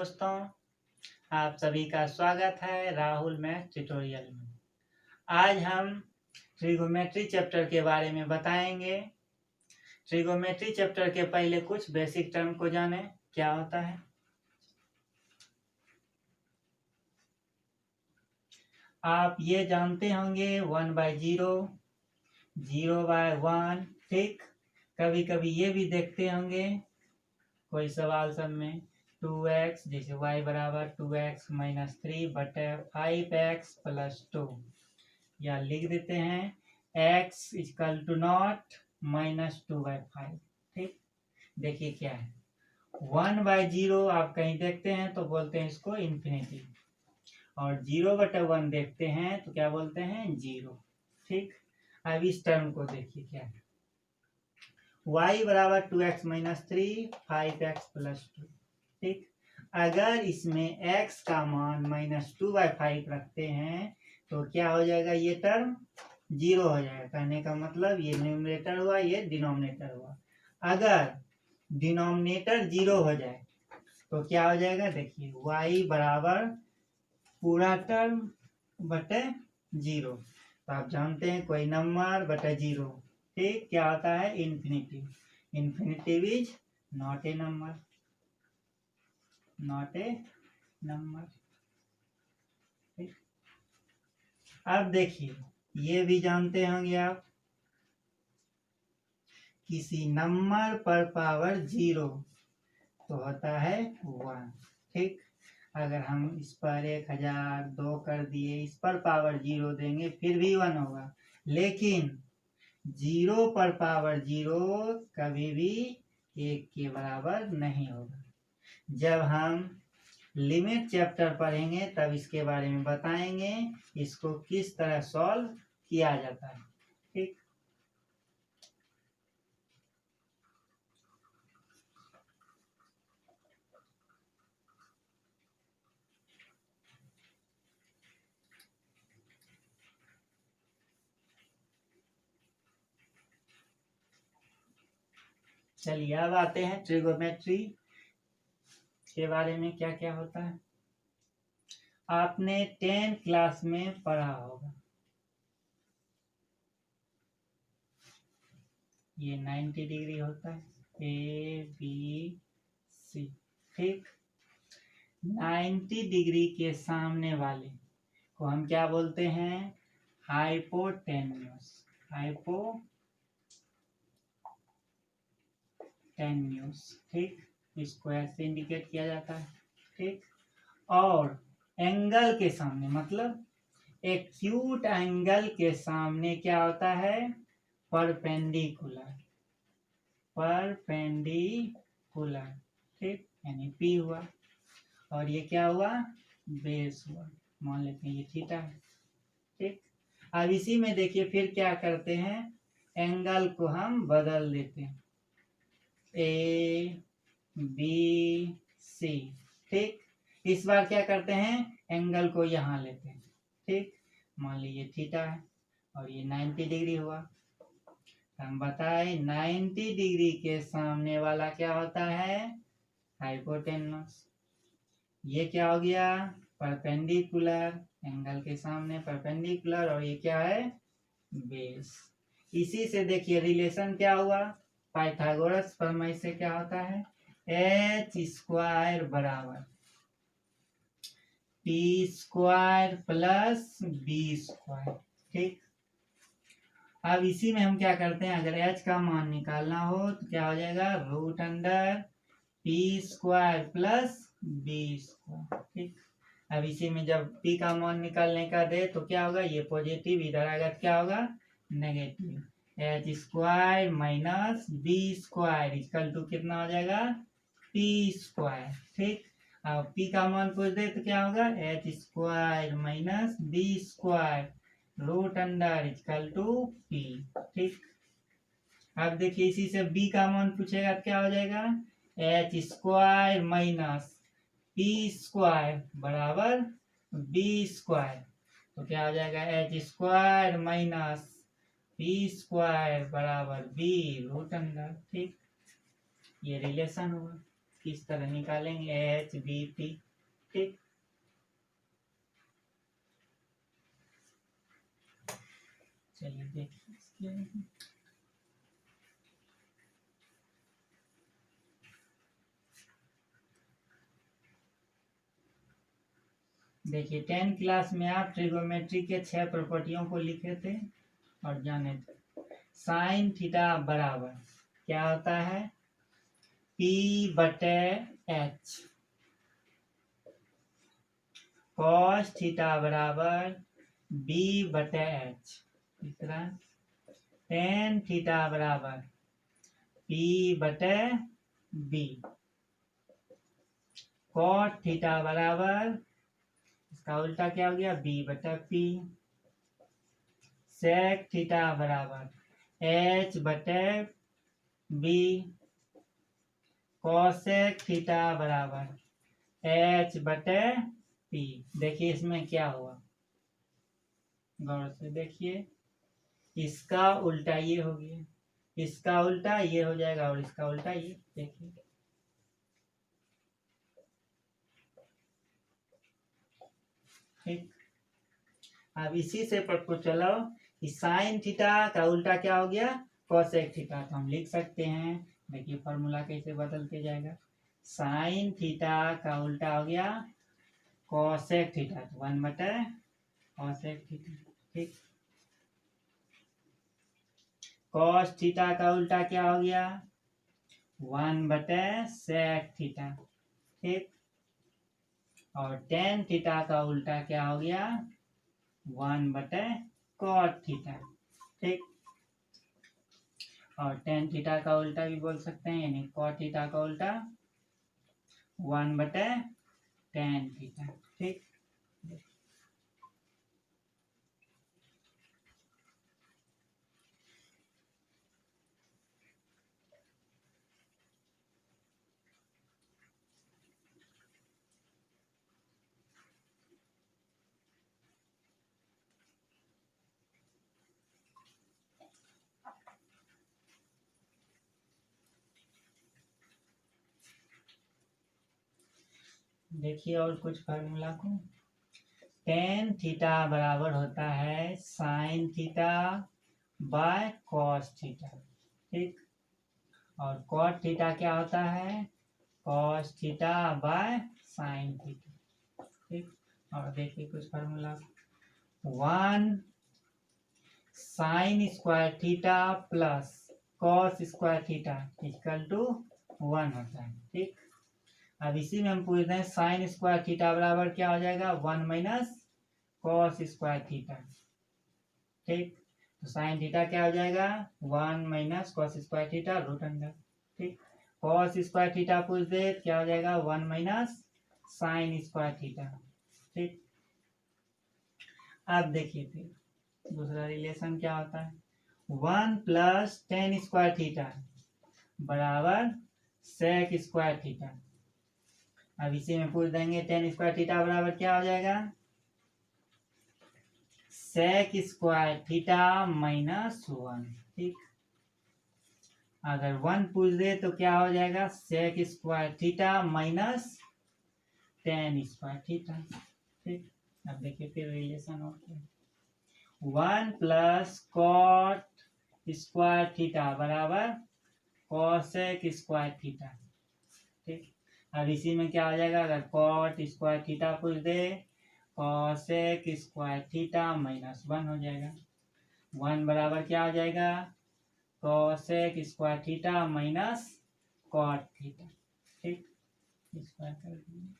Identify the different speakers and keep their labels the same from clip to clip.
Speaker 1: दोस्तों, आप सभी का स्वागत है राहुल मैथ ट्यूटोरियल में। आज हम ट्रिगोमेट्री चैप्टर के बारे में बताएंगे। ट्रिगोमेट्री चैप्टर के पहले कुछ बेसिक टर्म को जाने क्या होता है। आप ये जानते होंगे 1/0, 0/1, ठीक। कभी कभी ये भी देखते होंगे कोई सवाल सब में 2x, जैसे y बराबर 2x - 3 बटे 5x + 2, या लिख देते हैं x = 0 - 2/5, ठीक। देखिए क्या है 1/0 आप कहीं देखते हैं तो बोलते हैं इसको इन्फिनिटी, और 0/1 देखते हैं तो क्या बोलते हैं 0, ठीक। अब इस टर्म को देखिए क्या है y बराबर 2x - 3 5x + 2, ठीक। अगर इसमें x का मान -2/5 रखते हैं तो क्या हो जाएगा, ये टर्म 0 हो जाएगा। कहने का मतलब ये न्यूमरेटर हुआ, ये डिनोमिनेटर हुआ। अगर डिनोमिनेटर 0 हो जाए तो क्या हो जाएगा, देखिए y बराबर पूरा टर्म बटे 0, तो आप जानते हैं कोई नंबर बटे 0, ठीक, क्या होता है infinity. Infinity is not a number, not a number, ठीक। अब देखिए ये भी जानते होंगे आप, किसी नंबर पर पावर 0 तो होता है 1, ठीक। अगर हम इस पर 1000 2 कर दिए, इस पर पावर 0 देंगे फिर भी 1 होगा, लेकिन 0 पर पावर 0 कभी भी 1 के बराबर नहीं होगा। जब हम लिमिट चैप्टर पढ़ेंगे तब इसके बारे में बताएंगे, इसको किस तरह सॉल्व किया जाता है, ठीक। चलिए अब आते हैं ट्रिगोमेट्री के बारे में क्या क्या होता है। आपने 10 क्लास में पढ़ा होगा, ये 90 डिग्री होता है, ABC, ठीक। 90 डिग्री के सामने वाले को हम क्या बोलते हैं, हाइपोटेन्यूस, ठीक। इसको ऐसे इंडिकेट किया जाता है, ठीक। और एंगल के सामने, मतलब एक्यूट एंगल के सामने क्या होता है, परपेंडिकुलर, ठीक, यानी P हुआ, और ये क्या हुआ, बेस हुआ, मान लेते हैं ये थीटा है, ठीक। अब इसी में देखिए फिर क्या करते हैं, एंगल को हम बदल देते हैं, ABC, ठीक। इस बार क्या करते हैं, एंगल को यहाँ लेते हैं, ठीक। मान लीजिए थीटा है और ये 90 डिग्री हुआ। हम बताएं 90 डिग्री के सामने वाला क्या होता है, हाइपोटेन्यूस। ये क्या हो गया, परपेंडिकुलर, एंगल के सामने परपेंडिकुलर, और ये क्या है, बेस। इसी से देखिए रिलेशन क्या हुआ, पाइथागोरस प्रमेय से क्या होता है, h² बराबर p² + b², ठीक। अब इसी में हम क्या करते हैं, अगर h का मान निकालना हो तो क्या हो जाएगा, √p² + b², ठीक। अब इसी में जब p का मान निकालने का दे तो क्या होगा, ये पॉजिटिव, इधर आएगा क्या होगा, नेगेटिव, h² - b² = कितना हो जाएगा, p², ठीक। अब p का मान पूछ दे तो क्या होगा, h² - b² √p, ठीक। अब देखिए इसी से b का मान पूछेगा तो क्या हो जाएगा, h² - p² बराबर b², तो क्या हो जाएगा, h² - p² बराबर b √, ठीक। ये रिलेशन हुआ, किस तरह निकालेंगे, एच बी पी। ठीक, चलिए देखिए देखिए 10 क्लास में आप ट्रिगोमेट्री के 6 प्रॉपर्टियों को लिखे थे और जाने थे। साइन थीटा बराबर क्या होता है, P बटे H। कॉस थीटा बराबर B बटे H। तीसरा टेन थीटा बराबर P बटे B। कॉट थीटा बराबर, इसका उल्टा क्या हो गया, B बटे P। सेक थीटा बराबर H बटे B। कोसेक थीटा बराबर H बटे P। देखिए इसमें क्या हुआ, गौर से देखिए, इसका उल्टा ये हो गया, इसका उल्टा ये हो जाएगा और इसका उल्टा ये। देखिए ठीक, अब इसी से पढ़ो चलो कि साइन थीटा का उल्टा क्या हो गया, कोसेक थीटा। तो हम लिख सकते हैं, देखिए फॉर्मूला कैसे बदलते जाएगा, साइन थीटा का उल्टा हो गया कोसेक थीटा, तो 1 बटे कोसेक थीटा। ठीक, कॉस थीटा का उल्टा क्या हो गया, 1 बटे सेक थीटा। ठीक, और टेन थीटा का उल्टा क्या हो गया, 1 बटे कॉट थीटा। ठीक, और टेन थीटा का उल्टा भी बोल सकते हैं, यानी कॉट थीटा का उल्टा 1 बटे टेन थीटा। ठीक, देखिए और कुछ फार्मूला को, टेन थीटा बराबर होता है sine theta by cos theta. ठीक, और कॉट थीटा क्या होता है, cos theta by sine theta. ठीक, और देखिए कुछ formula, 1 sine square theta plus cos square theta equal to 1 होता है। ठीक, अब इसी में हम पूछ रहे हैं साइन स्क्वायर थीटा बराबर क्या हो जाएगा, 1 माइनस कॉस स्क्वायर थीटा। ठीक, तो साइन थीटा क्या हो जाएगा, 1 minus cos square theta root under. ठीक, कॉस स्क्वायर थीटा पूछ दे क्या हो जाएगा, 1 माइनस साइन स्क्वायर थीटा। ठीक, अब देखिए फिर दूसरा रिलेशन क्या होता है, 1 प्लस टेन स्क्वायर थीटा बराबर सेक स्क्वायर थीटा। अब इसी में पूछ देंगे टेन स्क्वायर थीटा बराबर क्या हो जाएगा, सेक स्क्वायर थीटा माइनस 1। ठीक, अगर 1 पूछ दे तो क्या हो जाएगा, sec square theta minus tan square theta. ठीक, अब देखिए फिर रिलेशन और क्या, 1 प्लस कॉट स्क्वायर थीटा बराबर कॉसेक स्क्वायर थीटा। ठीक, अब इसी में क्या हो जाएगा, अगर कॉट स्क्वायर थीटा पूछ दे, कॉसेक स्क्वायर थीटा माइनस 1 हो जाएगा। 1 बराबर क्या हो जाएगा, cosec square theta minus cot theta. ठीक, स्क्वायर कर दीजिए।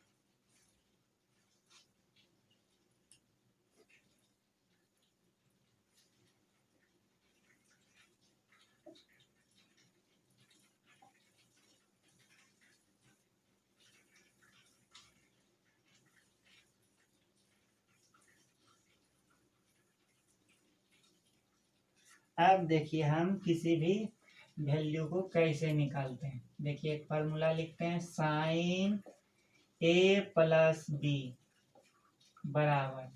Speaker 1: अब देखिए हम किसी भी वैल्यू को कैसे निकालते हैं। देखिए एक फार्मूला लिखते हैं, साइन ए प्लस बी बराबर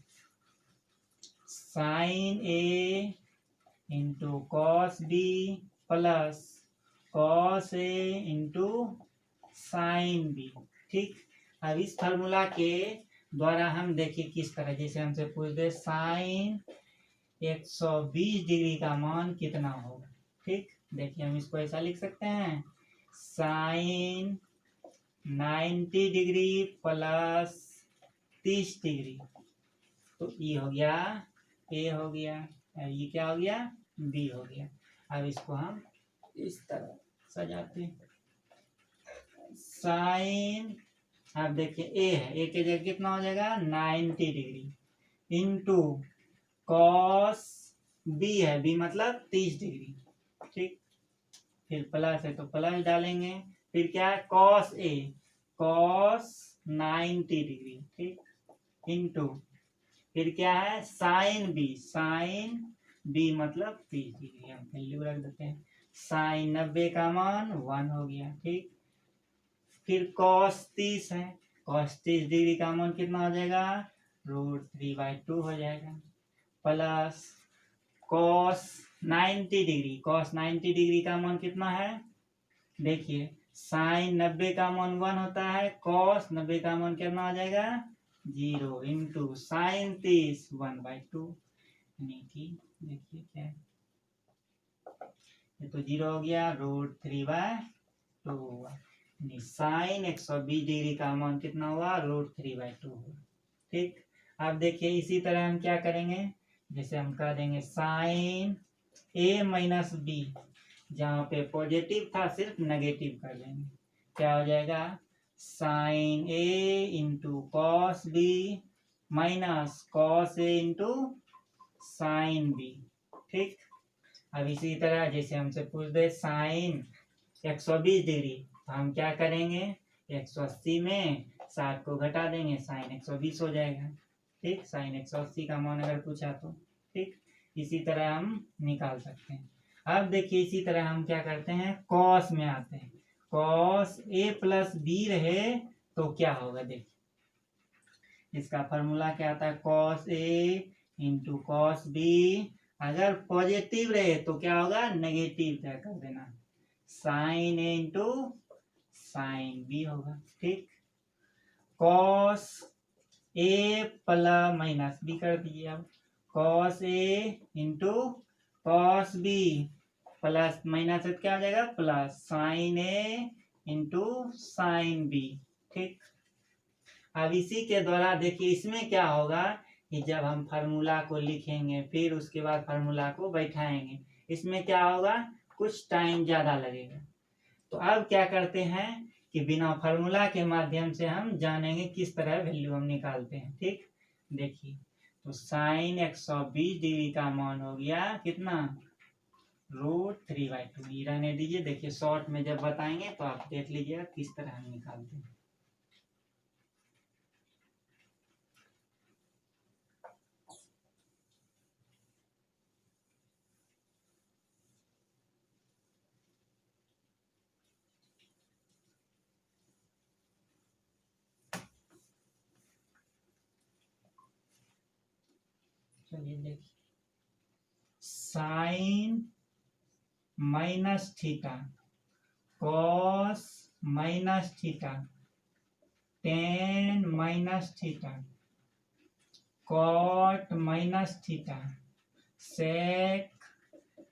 Speaker 1: sine A into cos B plus cos A into sine B. ठीक, अब इस फार्मूला के द्वारा हम देखिए किस तरह, जैसे हमसे पूछ दे साइन 120 डिग्री का मान कितना होगा। ठीक, देखिए हम इसको ऐसा लिख सकते हैं, साइन 90 डिग्री प्लस 30 डिग्री, तो ये हो गया ए हो गया, ये क्या हो गया बी हो गया। अब इसको हम इस तरह सजाते हैं, साइन, अब देखिए ए है, ए के जगह कितना हो जाएगा 90 डिग्री इंटू कॉस बी है, बी मतलब 30 डिग्री। ठीक, फिर प्लस है तो प्लस डालेंगे, फिर क्या है कॉस ए, कॉस 90 डिग्री। ठीक, इंटू फिर क्या है साइन बी, साइन बी मतलब 30 डिग्री, हम वैल्यू रख देते हैं, साइन 90 का मान 1 हो गया। ठीक, फिर कॉस 30 है, कॉस 30 डिग्री का मान कितना हो जाएगा √3/2 हो जाएगा, plus cos 90 degree, cos 90 degree का मान कितना है, देखिए साइन 90 का मान 1 होता है, कॉस 90 का मान कितना हो जाएगा 0 इंटू साइन 30 1/2, देखिए क्या है, ये तो 0 हो गया, √3/2, साइन 120 डिग्री का मान कितना हुआ √3/2 हुआ। ठीक, अब देखिए इसी तरह हम क्या करेंगे, जैसे हम कह देंगे साइन ए माइनस बी, जहाँ पे पॉजिटिव था सिर्फ नेगेटिव कर देंगे, क्या हो जाएगा sine A into cos B minus cos A into sine B. ठीक, अब इसी तरह जैसे हमसे पूछ दे साइन 120 डिग्री, तो हम क्या करेंगे 180 में 60 को घटा देंगे, साइन 120 हो जाएगा। ठीक, साइन 180 का मान अगर पूछा तो। ठीक, इसी तरह हम निकाल सकते हैं। अब देखिए इसी तरह हम क्या करते हैं कॉस में आते हैं, कॉस ए प्लस बी रहे तो क्या होगा, देखिए इसका फॉर्मूला क्या आता है, cos A into cos B, अगर पॉजिटिव रहे तो क्या होगा नेगेटिव क्या कर देना, sine A into sine B होगा। ठीक, cos A plus minus B कर दीजिए, अब cos A into cos B plus minus से क्या हो जाएगा plus sine A into sine B. ठीक, अब इसी के द्वारा देखिए इसमें क्या होगा कि जब हम फार्मूला को लिखेंगे फिर उसके बाद फार्मूला को बैठाएंगे, इसमें क्या होगा कुछ टाइम ज्यादा लगेगा। तो अब क्या करते हैं कि बिना फार्मूला के माध्यम से हम जानेंगे किस तरह वैल्यू हम निकालते हैं। ठीक, देखिए तो साइन 120 डिग्री का मान हो गया कितना √3/2, रहने दीजिए, देखिए शॉर्ट में जब बताएंगे तो आप देख लीजिएगा किस तरह हम निकालते हैं। चलिए देखिए, sine minus theta, cos minus theta, tan minus theta, cot minus theta, sec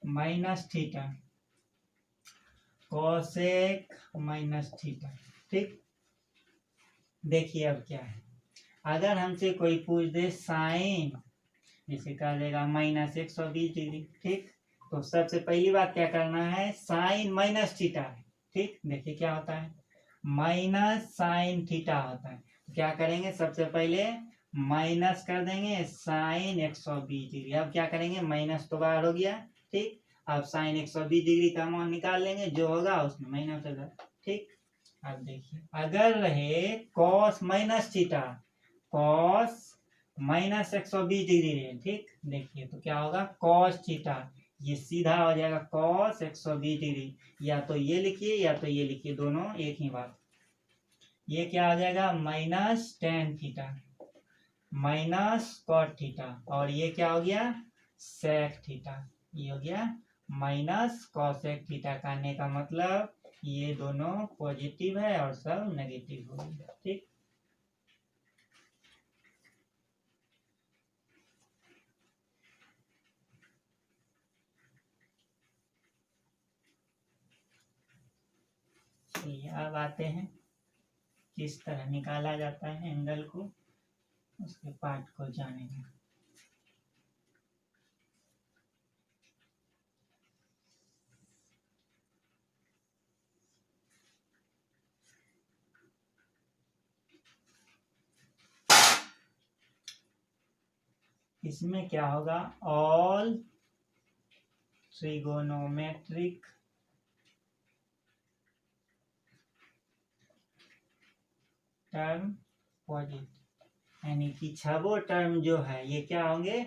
Speaker 1: minus theta, cosec minus theta. ठीक, देखिए अब क्या है, अगर हमसे कोई पूछ दे साइन, जैसे कह देगा -120 डिग्री। ठीक, तो सबसे पहली बात क्या करना है साइन माइनस थीटा। ठीक, देखिए क्या होता है माइनस साइन थीटा होता है, क्या करेंगे सबसे पहले माइनस कर देंगे साइन 120 डिग्री, अब क्या करेंगे माइनस तो बाहर हो गया। ठीक, अब साइन 120 डिग्री का मान निकाल लेंगे, जो होगा उसमें माइनस होगा। ठीक, अब देखिए अगर रहे cos minus theta, cos minus 120 degree रहे, ठीक, देखिए तो क्या होगा कॉस थीटा, ये सीधा हो जाएगा कॉस 120 डिग्री, या तो ये लिखिए या तो ये लिखिए, दोनों एक ही बात। ये क्या हो जाएगा minus tan theta minus cot theta, और ये क्या हो गया सेक थीटा, ये हो गया माइनस कॉसेक थीटा। कहने का मतलब ये दोनों पॉजिटिव है और सब नेगेटिव हो गया। ठीक, चलिए अब आते हैं किस तरह निकाला जाता है एंगल को, उसके पार्ट को जानेंगे। इसमें क्या होगा, ऑल ट्रिगोनोमेट्रिक टर्म पॉजिटिव, यानी कि छबो टर्म जो है ये क्या होंगे,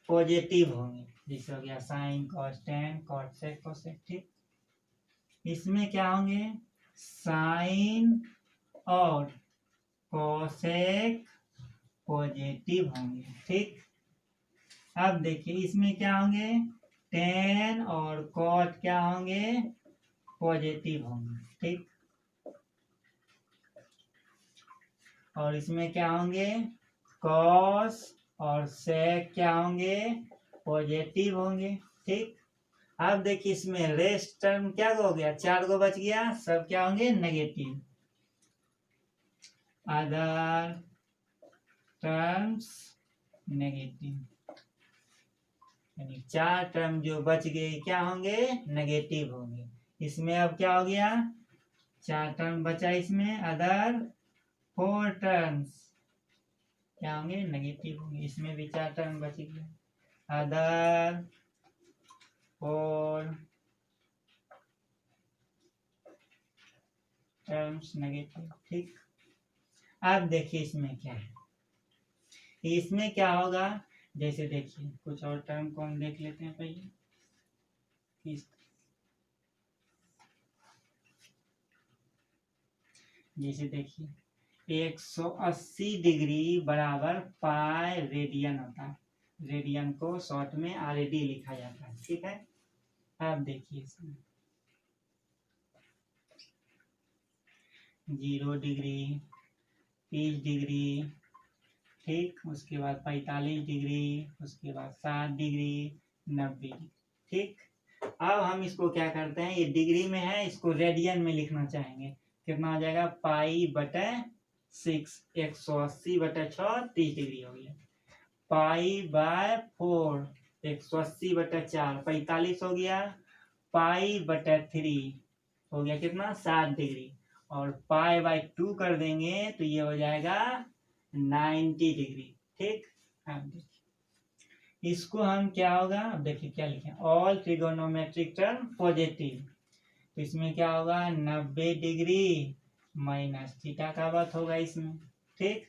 Speaker 1: पॉजिटिव होंगे। जैसे हो गया साइन, कॉस, टेन, कॉट, सेक, कोसेक। ठीक, इसमें क्या होंगे, साइन और कोसेक पॉजिटिव होंगे। ठीक, अब देखिए इसमें क्या होंगे, टेन और कॉट क्या होंगे, पॉजिटिव होंगे। ठीक, और इसमें क्या होंगे, कॉस और सेक क्या होंगे, पॉजिटिव होंगे। ठीक, अब देखिए इसमें रेस्ट टर्म क्या हो गया, 4 को बच गया, सब क्या होंगे, नेगेटिव। अदर टर्म्स नेगेटिव, यानी 4 टर्म जो बच गए क्या होंगे, नेगेटिव होंगे। इसमें अब क्या हो गया, 4 टर्म बचा, इसमें अदर 4 टर्म्स क्या होंगे, नेगेटिव होंगे। इसमें भी 4 टर्म बच गए, अदर 4 टर्म्स नेगेटिव। ठीक, अब देखिए इसमें क्या है, इसमें क्या होगा, जैसे देखिए कुछ और टर्म को हम देख लेते हैं पहले। जैसे देखिए 180 डिग्री बराबर पाई रेडियन होता है, रेडियन को शॉर्ट में आरएडी लिखा जाता है। ठीक है, अब देखिए इसमें 0 डिग्री, 30 डिग्री, ठीक, उसके बाद 45 डिग्री, उसके बाद 60 डिग्री, 90 डिग्री। ठीक, अब हम इसको क्या करते हैं, ये डिग्री में है, इसको रेडियन में लिखना चाहेंगे। कितना हो जाएगा, पाई बटे 6, 180 बटे 6, 30 डिग्री हो गया। पाई बाय 4, 180 बटे 4, 45 हो गया। पाई बटे 3 हो गया कितना, 60 डिग्री। और पाई बाय 2 कर देंगे तो ये हो जाएगा 90 डिग्री। ठीक, अब देखिए इसको हम क्या होगा, अब देखिए क्या लिखें, ऑल ट्रिगोनोमेट्रिक टर्म पॉजिटिव, तो इसमें क्या होगा, 90 डिग्री माइनस थीटा का बात होगा इसमें। ठीक,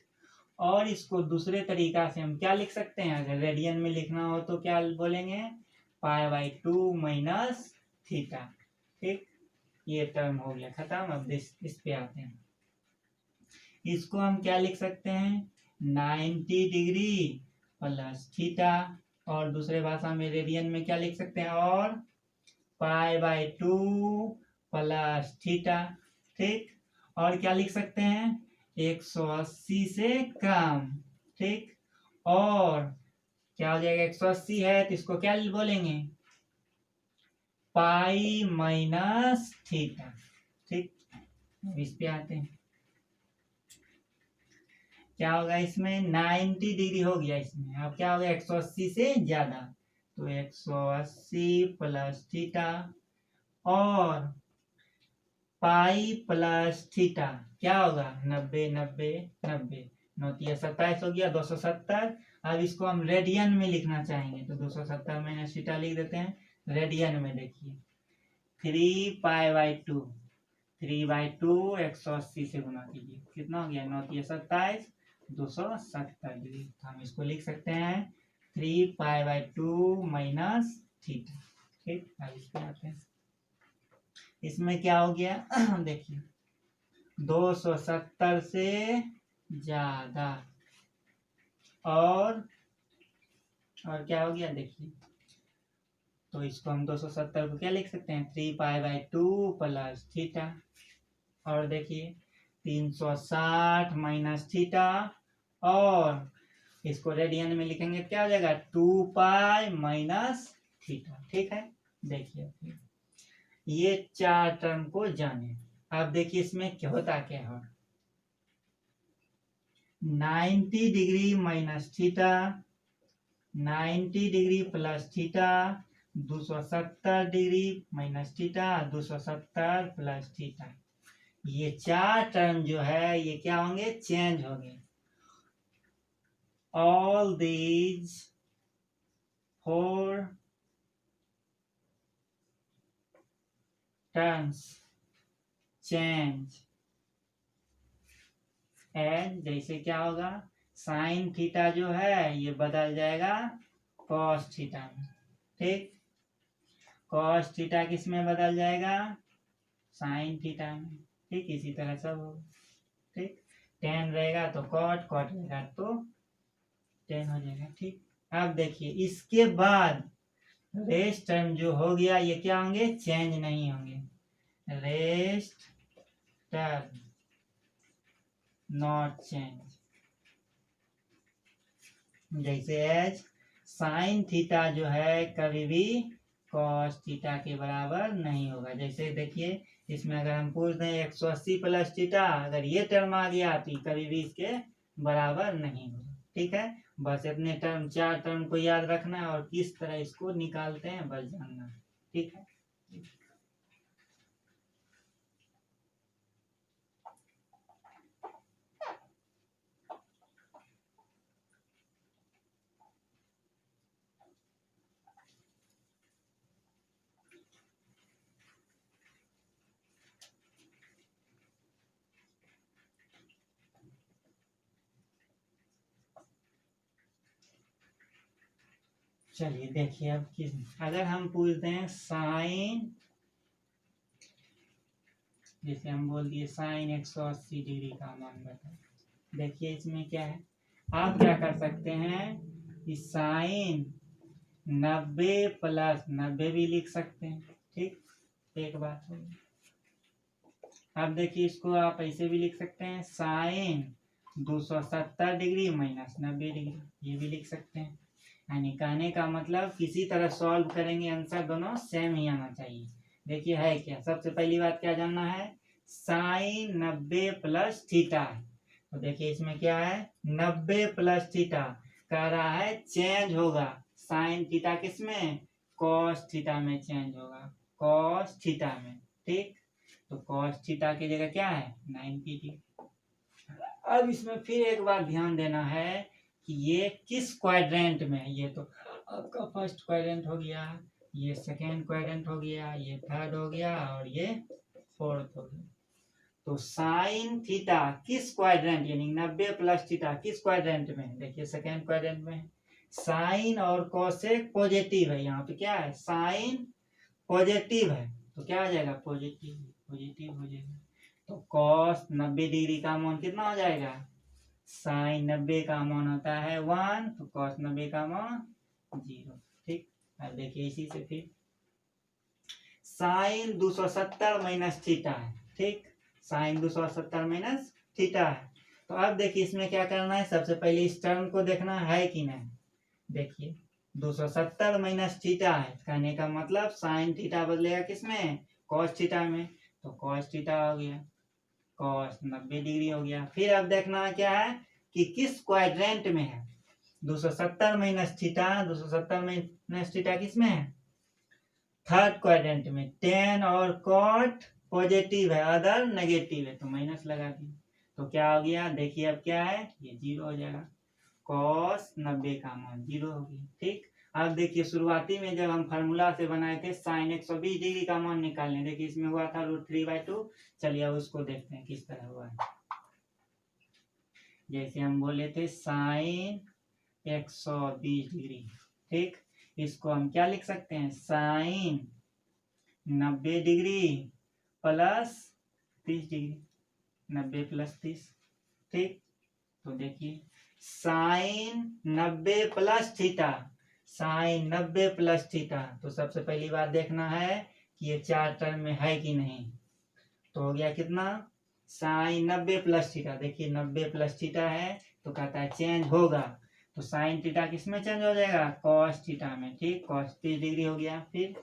Speaker 1: और इसको दूसरे तरीका से हम क्या लिख सकते हैं, अगर रेडियन में लिखना हो तो क्या बोलेंगे, पाई बाई 2 माइनस थीटा। ठीक, ये टर्म हो गया खत्म। अब इस पे आते हैं, इसको हम क्या लिख सकते हैं, 90 डिग्री प्लस थीटा, और दूसरे भाषा में रेडियन में क्या लिख सकते हैं, और पाई बाई 2 प्लस थीटा। ठीक, और क्या लिख सकते हैं, 180 से कम। ठीक, और क्या हो जाएगा, 180 है तो इसको क्या बोलेंगे, पाई माइनस थीटा। ठीक, इस पे आते हैं, क्या होगा, इसमें 90 डिग्री हो गया, इसमें अब क्या होगा, 180 से ज्यादा, तो 180 प्लस थीटा और पाई प्लस थीटा क्या होगा, 90 90 90, 9 27 हो गया, 270। अब इसको हम रेडियन में लिखना चाहेंगे तो 270 माइनस थीटा लिख देते हैं। रेडियन में देखिए 3 पाई बाई 2, 3 बाई 2 180 से गुना कीजिए, कितना हो गया, 9 27, 270 डिग्री। हम इसको लिख सकते हैं 3 पाई बाई 2 माइनस थीटा। ठीक, अब इस पे आते हैं, इसमें क्या हो गया देखिए 270 से ज्यादा, और क्या हो गया देखिए तो इसको हम 270 को क्या लिख सकते हैं 3π/2 प्लस थीटा। और देखिए 360 माइनस थीटा, और इसको रेडियन में लिखेंगे क्या हो जाएगा 2π माइनस थीटा। ठीक है, देखिए ये 4 टर्म को जाने। अब देखिए इसमें क्या होता क्या है 90 degree minus theta, 90 degree plus theta, 270 degree minus theta, 270 plus theta. ये 4 टर्म जो है ये क्या होंगे चेंज होंगे। All these 4 terms change and जैसे क्या होगा साइन थीटा जो है ये बदल जाएगा कॉस थीटा में। ठीक, कॉस थीटा किस में बदल जाएगा साइन थीटा में। ठीक, इसी तरह सब होगा। ठीक, टेन रहेगा तो कॉट, कॉट रहेगा तो टेन हो जाएगा। ठीक, अब देखिए इसके बाद रेस्ट टर्म जो हो गया ये क्या होंगे चेंज नहीं होंगे। Rest term not change. जैसे एज साइन थीटा जो है कभी भी कॉस थीटा के बराबर नहीं होगा। जैसे देखिए इसमें अगर हम पूछ दें 180 प्लस थीटा, अगर ये टर्म आ गया तो कभी भी इसके बराबर नहीं होगा। ठीक है, बस अपने टर्म 4 टर्म को याद रखना है और किस तरह इसको निकालते हैं बस जानना है। ठीक है, चलिए देखिए अब किस अगर हम पूछते हैं साइन, जैसे हम बोल दिए साइन 180 डिग्री का मान बताओ। देखिए इसमें क्या है आप क्या कर सकते हैं कि साइन 90 प्लस 90 भी लिख सकते हैं। ठीक, एक बात होगी। अब देखिए इसको आप ऐसे भी लिख सकते हैं साइन 270 डिग्री माइनस 90 डिग्री, ये भी लिख सकते हैं। यानी कहने का मतलब किसी तरह सॉल्व करेंगे आंसर दोनों सेम ही आना चाहिए। देखिए है क्या, सबसे पहली बात क्या जानना है साइन 90 प्लस थीटा है। तो देखिए इसमें क्या है 90 प्लस थीटा कह रहा है चेंज होगा साइन थीटा किसमें कॉस थीटा में चेंज होगा, कॉस थीटा में। ठीक, तो कॉस थीटा की जगह क्या है 90 डिग्री। अब इसमें फिर एक बात ध्यान देना है कि ये किस क्वाड्रेंट में है। ये तो आपका फर्स्ट क्वाड्रेंट हो गया, ये सेकेंड क्वाड्रेंट हो गया, ये थर्ड हो गया और ये फोर्थ हो गया। तो साइन थीटा किस क्वाड्रेंट यानी 90 प्लस थीटा किस क्वाड्रेंट में है देखिए सेकेंड क्वाड्रेंट में है। साइन और कोसेक पॉजिटिव है, यहाँ पे क्या है साइन पॉजिटिव है तो क्या हो जाएगा पॉजिटिव, पॉजिटिव हो जाएगा। तो कॉस 90 डिग्री का मान कितना हो जाएगा साइन 90 का मान होता है 1 तो कॉस 90 का मान 0। ठीक, अब देखिए इसी से फिर साइन 270 माइनस थीटा है। ठीक, साइन 270 माइनस थीटा है। तो अब देखिए इसमें क्या करना है सबसे पहले इस टर्म को देखना है कि नहीं। देखिए 270 माइनस थीटा है कहने का मतलब साइन थीटा बदलेगा किसमें कॉस थीटा में, तो कॉस थीटा हो गया कॉस 90 डिग्री हो गया। फिर अब देखना क्या है कि किस क्वाड्रेंट में है 270 माइनस थीटा, 270 माइनस थीटा किसमें है थर्ड क्वाड्रेंट में। टेन और कॉट पॉजिटिव है अदर नेगेटिव है तो माइनस लगा दिए तो क्या हो गया देखिए अब क्या है ये 0 हो जाएगा, कॉस 90 का मान 0 हो गया। ठीक, अब देखिए शुरुआती में जब हम फार्मूला से बनाए थे साइन 120 डिग्री का मान निकालने, देखिए इसमें हुआ था √3/2। चलिए अब उसको देखते हैं किस तरह हुआ है। जैसे हम बोले थे साइन 120 डिग्री। ठीक, इसको हम क्या लिख सकते हैं sine 90 degree plus 30 degree, 90 plus 30। ठीक, तो देखिए sine 90 plus theta, sine 90 plus theta. तो सबसे पहली बात देखना है कि ये 4 टर्म में है कि नहीं। तो हो गया कितना, साइन 90 प्लस थीटा। देखिए 90 प्लस थीटा है तो कहता है चेंज होगा, तो साइन थीटा किस में चेंज हो जाएगा, कॉस थीटा में। ठीक, कॉस 30 डिग्री हो गया। फिर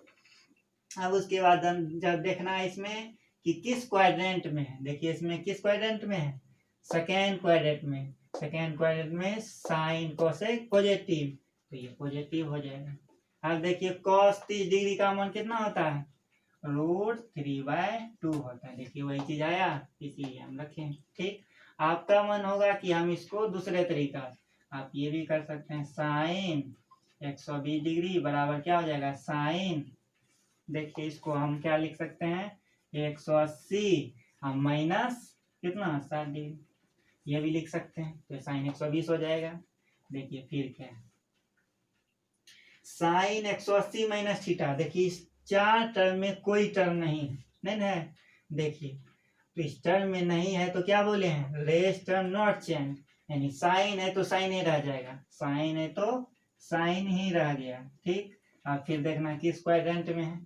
Speaker 1: अब उसके बाद जब देखना है इसमें कि किस क्वाड्रेंट में है। देखिए इसमें किस क्वाड्रेंट में है, सेकेंड क्वाड्रेंट में। सेकेंड क्वाड्रेंट में साइन कोसेक पॉजिटिव, तो ये पॉजिटिव हो जाएगा। अब देखिए कॉस 30 डिग्री का मान कितना होता है, √3/2 होता है। देखिए वही चीज आया, इसीलिए हम रखें। ठीक, आपका मन होगा कि हम इसको दूसरे तरीका, आप ये भी कर सकते हैं, साइन 120 डिग्री बराबर क्या हो जाएगा, साइन, देखिए इसको हम क्या लिख सकते हैं, 180 हम माइनस कितना 60 डिग्री, ये भी लिख सकते हैं, तो साइन 120 हो जाएगा। देखिए फिर क्या है, साइन 180 माइनस थीटा। देखिए इस 4 टर्म में कोई टर्म नहीं है। देखिए तो इस टर्म में नहीं है तो क्या बोले हैं, रेस टर्म नॉट चेंज, यानी साइन है तो साइन ही रह जाएगा, साइन है तो साइन ही रह गया। ठीक, अब फिर देखना किस क्वाड्रेंट में है,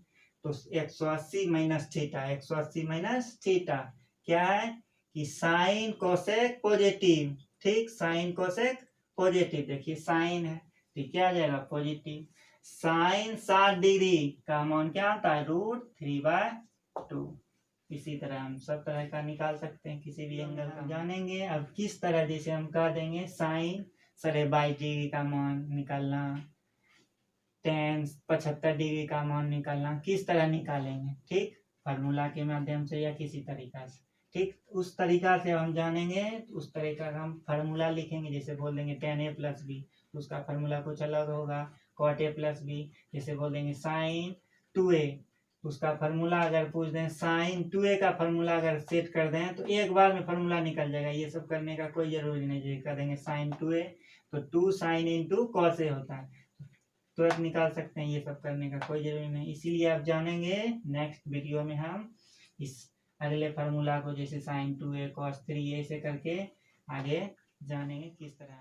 Speaker 1: तो 180 माइनस थीटा, 180 माइनस थीटा क्या है कि साइन कोसेक पॉजिटिव। ठीक, साइन कोसेक पॉजिटिव, देखिए साइन है तो क्या आ जाएगा पॉजिटिव। साइन 60 डिग्री का मान क्या होता है, √3/2। इसी तरह हम सब तरह का निकाल सकते हैं किसी भी एंगल का। जानेंगे अब किस तरह, जैसे हम कह देंगे साइन 22 डिग्री का मान निकालना, tan 75 डिग्री का मान निकालना, किस तरह निकालेंगे। ठीक, फार्मूला के माध्यम से या किसी तरीका से। ठीक, उस तरीका से हम जानेंगे, उस तरीका का हम फार्मूला लिखेंगे। जैसे बोल देंगे tan a + b, उसका फार्मूला कुछ अलग होगा। cot a + b, जैसे बोल देंगे sin 2a, उसका फार्मूला अगर पूछ दें, साइन 2a का फार्मूला अगर सेट कर दें तो एक बार में फार्मूला निकल जाएगा, ये सब करने का कोई जरूरी नहीं। जैसे कर देंगे साइन 2a तो 2 साइन × cos a होता है, तुरंत निकाल सकते हैं, ये सब करने का कोई जरूरी नहीं। इसीलिए आप जानेंगे नेक्स्ट वीडियो में हम इस अगले फार्मूला को, जैसे साइन 2a cos 3a ऐसे करके आगे जानेंगे किस तरह।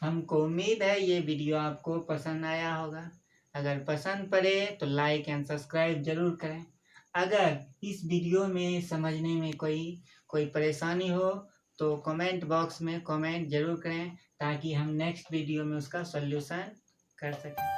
Speaker 1: हमको उम्मीद है ये वीडियो आपको पसंद आया होगा। अगर पसंद पड़े तो लाइक एंड सब्सक्राइब जरूर करें। अगर इस वीडियो में समझने में कोई परेशानी हो तो कमेंट बॉक्स में कमेंट जरूर करें, ताकि हम नेक्स्ट वीडियो में उसका सॉल्यूशन कर सकें।